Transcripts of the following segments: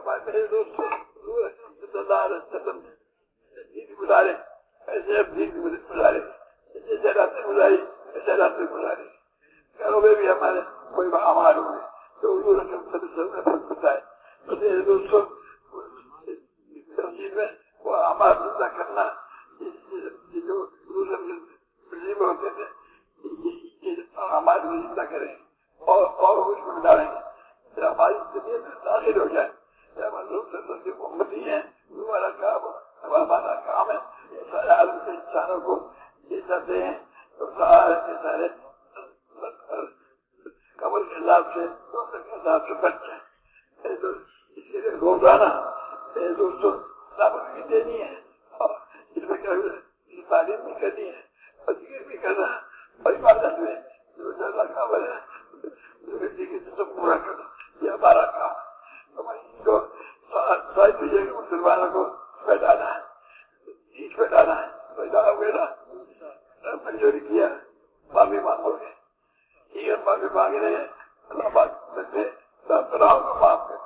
मेरे दोस्तों गुजारे ऐसे अब भी गुजारे, जैसे रात्रि गुजारी ऐसे रात्रि गुजारे। घरों में भी हमारे कोई हमार हुए तो उर्दू रकम होता है। तो मेरे दोस्तों तस्वीर में वो हमारा जिंदा करना जो में होते थे हमारे जिंदा करें और कुछ में डालेंगे, हमारी तबीयत में दाखिल हो जाए। उम्मती है हमारा काम, हमारा काम है सारे आलम के इंसानों को ये चाहते हैं तो सारे कमर के हिसाब से बच जाए। तो इसके लिए रोजाना दोस्तों दावत भी देनी है और इसमें तालीम भी करनी है और जिक्र भी करना है और इबादत में जो ज्यादा काबल है सब पूरा करना ये हमारा काम है। मुसलमानों को बैठाना है, बीच बैठाना है, बैठाना हुए ना मंजूरी किया माफी मांगोगे, ठीक है माफी मांग रहे हैं, अल्लाह पाक से गुनाहों को माफ कर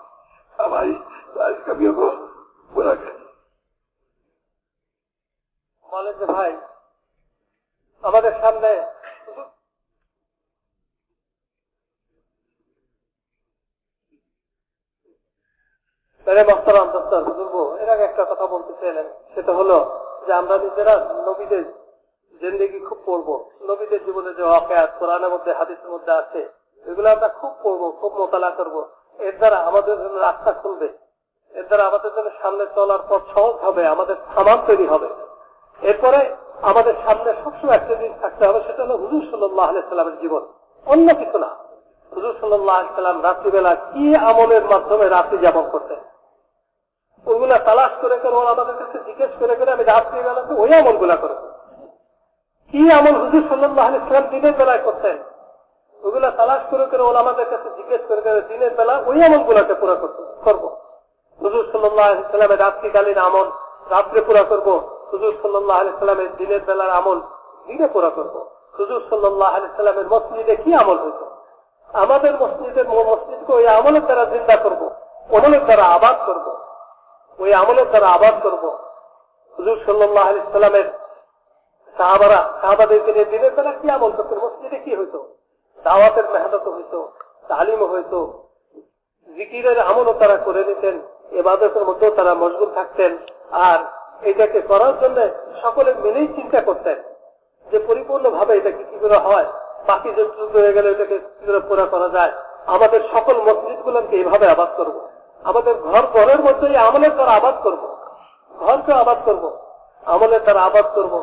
हमारी सारी कमियों को पूरा कर। বলেন যে ভাই আমাদের সামনে মহতারাম দোস্তার বুজুর্গ এর আগে একটা কথা বলতে চাইলেন, সেটা হলো যে আমরা নিজেরা নবীদের জিন্দেগি খুব পড়বো, নবীদের জীবনে যে ওয়াকিয়াত কোরআনের মধ্যে হাদিসের মধ্যে আছে এগুলো আমরা খুব পড়বো, খুব মোতালা করবো। এর দ্বারা আমাদের জন্য রাস্তা খুলবে, এর দ্বারা আমাদের জন্য সামনে চলার পথ সহজ হবে, আমাদের সামান তৈরি হবে। এরপরে আমাদের সামনে সবসময় একটা জিনিস থাকতে হবে, সেটা হলো হুজুর সাল্লাল্লাহু আলাইহি সাল্লামের জীবন, অন্য কিছু না। হুজুর সাল্লাল্লাহু আলাইহি সাল্লাম রাত্রিবেলা কি আমলের মাধ্যমে রাত্রি যাপন করতেন ওইগুলা তালাশ করে করে আমাদের কাছে জিজ্ঞেস করে করে আমি রাত্রিবেলাতে ওই আমল গুলা করবো। কি আমল হুজুর সাল্লাল্লাহু আলাইহি সাল্লাম দিনের বেলায় করতেন ওইগুলা তালাশ করে করে আমাদের কাছে জিজ্ঞেস করে করে দিনের বেলা ওই আমল গুলাকে পুরা করবো। হুজুর সাল্লাল্লাহু আলাইহি সাল্লামের রাত্রিকালীন আমল রাত্রে পুরা করবো, হুজুর সাল্লাল্লাহু আলাইহি সাল্লামের দিনের বেলার আমল দিনে পুরা করবো। হুজুর সাল্লাল্লাহু আলাইহি সাল্লামের মসজিদে কি আমল হইত আমাদের মসজিদকে ওই আমলের দ্বারা জিন্দা করবো, আমলের দ্বারা আবাদ করবো, ওই আমলের দ্বারা আবাদ করবো। হুজুর সাল্লাল্লাহু আলাইহি সাল্লামের সাহাবাদেরকে নিয়ে দিনের বেলা কি আমল করতেন, মসজিদে কি হইতো, দাওয়াতের মেহনত হইতো, তালিম হইতো, জিকিরের আমলও তারা করে নিতেন, ইবাদতের মধ্যেও তারা মশগুল থাকতেন। আর এটাকে করার জন্য সকলে মিলেই চিন্তা করতেন যে পরিপূর্ণ ভাবে এটাকে কি করে হয়, বাকি যে যুদ্ধ হয়ে গেলে এটাকে কি করে পুরা করা যায়। আমাদের সকল মসজিদ গুলোকে এইভাবে আবাদ করব, আমাদের ঘরের মধ্যে আমলের দ্বারা আবাদ করব, ঘরকে আবাদ করব, আমলের দ্বারা আবাদ করব।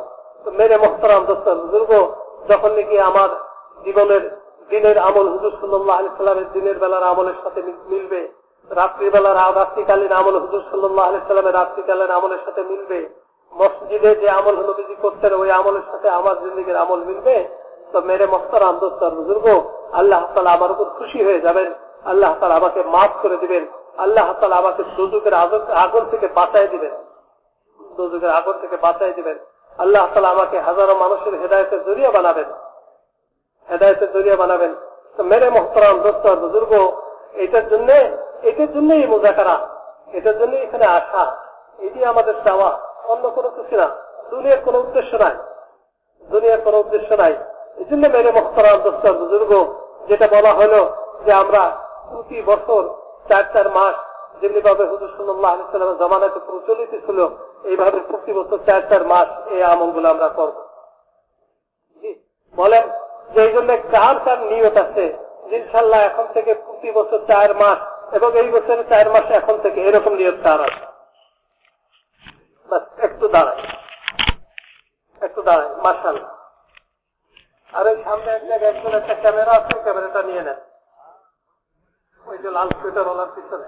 তো মেরে মোহতারাম দোস্তার বুজুর্গ যখন নাকি আমার জীবনের দিনের আমল হুজুর সাল্লাল্লাহু আলাইহি সাল্লামের দিনের বেলার আমলের সাথে মিলবে, রাত্রিকালীন আমল হুজুর সাল্লাল্লাহু আলাইহি সাল্লামের রাত্রিকালীন আমলের সাথে মিলবে, মসজিদে যে আমল নবীজি করতেন ওই আমলের সাথে আমার জিন্দেগির আমল মিলবে, তো মেরে মোহতারাম দোস্তার বুজুর্গ আল্লাহ তাআলা আমার উপর খুশি হয়ে যাবেন, আল্লাহ তাআলা আমাকে মাফ করে দিবেন, আল্লাহ তাআলা আমাকে দুজকের আগুন থেকে বাঁচাই দিবেন, দুজকের আগুন থেকে বাঁচাই দিবেন। আল্লাহ তাআলা আমাকে হাজারো মানুষের হেদায়েতের জরিয়া বানাবেন, হেদায়েতের জরিয়া বানাবেন। তো মেরে মোহতারাম দোস্তার বুজুর্গ এটার জন্য এই মুজাকারা, এটার জন্য এখানে আসা, এটি আমাদের চাওয়া, অন্য কোনো কিছু না, দুনিয়ার কোনো উদ্দেশ্য নাই, দুনিয়ার কোনো উদ্দেশ্য নাই। এই জন্য মেরে মোহতারাম দোস্তার বুজুর্গ যেটা বলা হলো যে আমরা প্রতি বছর 4 মাস যেমনি ভাবে হুজুর সাল্লাল্লাহু আলাইহি সাল্লামের জামানাতে প্রচলিত ছিল এইভাবে প্রতি বছর 4 মাস এই আমলগুলো আমরা করব। বলেন যে এই জন্য কার নিয়ত আছে ইনশাআল্লাহ এখন থেকে প্রতি বছর 4 মাস এবং এই বছরের 4 মাস এখন থেকে এরকম নিয়ত কার আছে? একটু দাঁড়ায় মাশাআল্লাহ। আর এই সামনে এক জায়গায় একজন একটা ক্যামেরা আছে, ক্যামেরাটা নিয়ে নেন, ওই যে লাল সোয়েটার ওলার পিছনে।